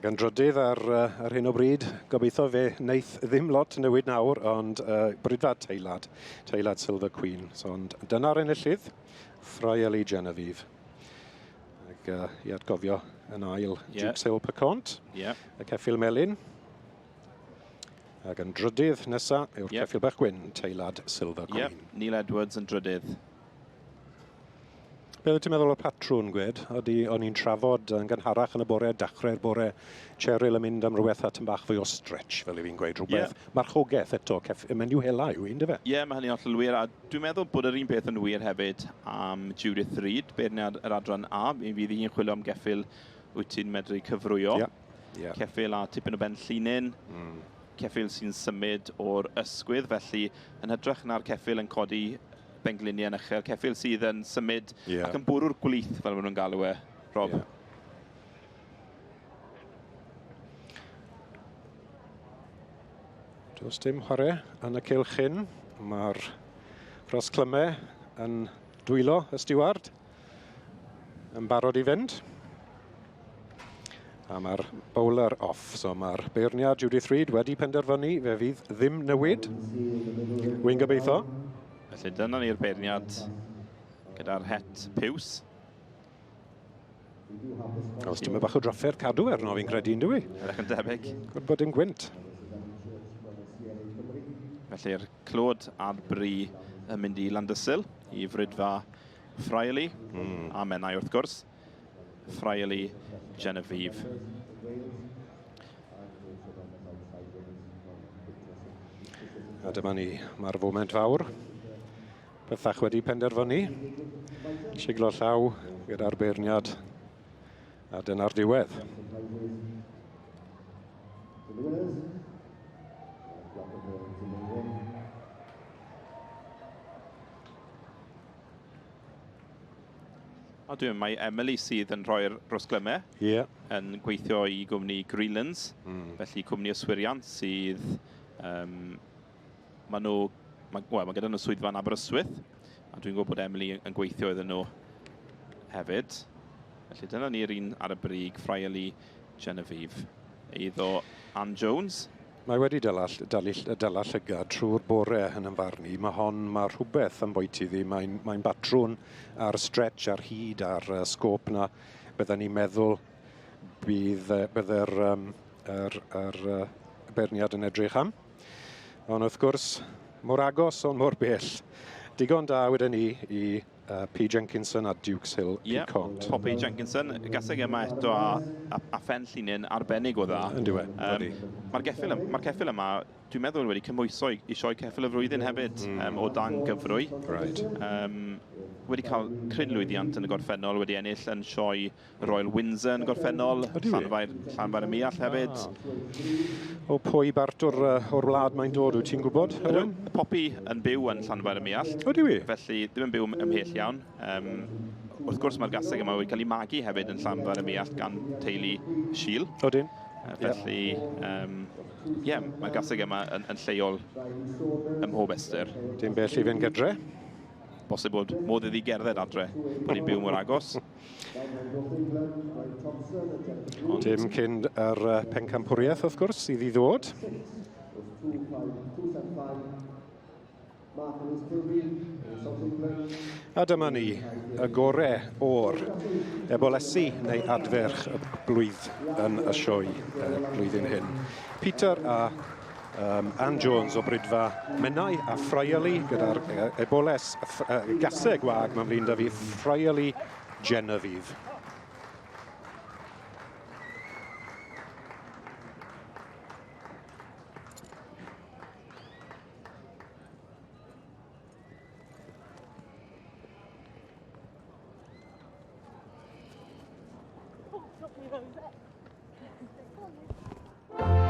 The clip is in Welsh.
Ac yn drydydd ar hyn o bryd, gobeithio fe wneith ddim lot newid nawr, ond brydfa teilad Silver Queen. So, ond dyna'r enillydd, Friarly Genevieve. Ac i atgofio yn ail Duke's Hill Pecont, y ceffil melyn. Ac yn drydydd nesaf yw'r ceffil bach gwyn, teilad Silver Queen. Neil Edwards yn drydydd. Beth ti'n meddwl o patrwn, Gwed? O'n i'n trafod yn gynharach yn y bore, dechrau'r bore, Cheryl yn mynd am rhywbeth at yn bach fwy o stretch, fel i fi'n gweud rhywbeth. Marchogaeth eto, menyw hela yw un, dy fe? Mae hynny'n hollol wir. A dwi'n meddwl bod yr un peth yn wir hefyd am Judith Reid, beirniad yr adran A. Mi fydd hi'n chwilio am geffil wyt ti'n medru cyfrwyo. Ceffil a tipyn o ben llinyn. Ceffil sy'n symud o'r ysgwydd, felly yn hytrach na'r ceffil yn codi bengliniau yn uchel, ceffil sydd yn symud ac yn bwrw'r gwlith, fel maen nhw'n galw e, Rob. Does dim chwarae yn y cylch hyn. Mae'r crosclymau yn dwylo y stiward yn barod i fynd. A mae'r bowler off. So mae'r beirniad Judith Reid wedi penderfynu fe fydd ddim newid. Wy'n gobeithio. Felly dyna ni'r beirniad gyda'r het piws. Os dim y bach o draffer cadw arno fi'n credu, ynddo fi? Edrych yn debyg. Gwyd bod yn gwynt. Felly'r clod a'r bri yn mynd i Landysil i frydfa Friarly a Menai wrth gwrs. Friarly Genevieve. A dyma ni, mae'r foment fawr. Bethach wedi penderfynu. Siglo llaw gyda'r beirniad. A dyna'r diwedd. A dwi'n mae Emily sydd yn rhoi'r rosglymau yn gweithio i gwmni Greenlands, felly cwmni yswiriant sydd mae gyda nhw swyddfa yn Aberystwyth, a dwi'n gwybod bod Emily yn gweithio iddyn nhw hefyd. Felly dyna ni'r un ar y brig, Friarly Genevieve. Eiddo Ann Jones. Mae wedi dala llygad trwy'r bore yn ymfarnu. Mae rhywbeth yn bwyty ddi. Mae'n batrwn ar stretch, ar hyd, ar sgôp na. Byddwn ni'n meddwl byddai'r beirniad yn edrych am. Ond wrth gwrs, mor agos ond mor bell. Digon da wedyn ni i P. Jenkinson a Duke's Hill Pecont. P. Jenkinson, Caseg yma eto a phen llinyn arbennig o dda. Yn diwe. Mae'r ceffil yma, dwi'n meddwl wedi cymwyso i sioe ceffil y flwyddyn hefyd o dan gyfrwy. Wedi cael crynlwyddiant yn y gorffennol, wedi ennill yn sioe Royal Windsor yn y gorffennol, Llanfair y Muallt hefyd. O pwy bart o'r wlad mae'n dod, wyt ti'n gwybod? Poppy yn byw yn Llanfair y Muallt. O, diwi? Felly, ddim yn byw ymhell iawn. Wrth gwrs, mae'r Caseg yma wedi cael ei magu hefyd yn Llanfair y Muallt gan teulu Shiel. Odyn. Felly, mae'r Caseg yma yn lleol ym mhob estr. Dim bell i fynd gydre? Bosib bod modd iddi gerdded adre, bod ni'n byw mor agos. Dim cyn yr pencampwriaeth, wrth gwrs, sydd i ddod. A dyma ni, y gorau o'r ebolesu neu adferch y blwydd yn y sioe blwyddyn hyn. Peter a Ann Jones o brydfa Menai a Friarly gyda'r eboles Caseg wag mae'n flin da fi Friarly Genevieve. Oh,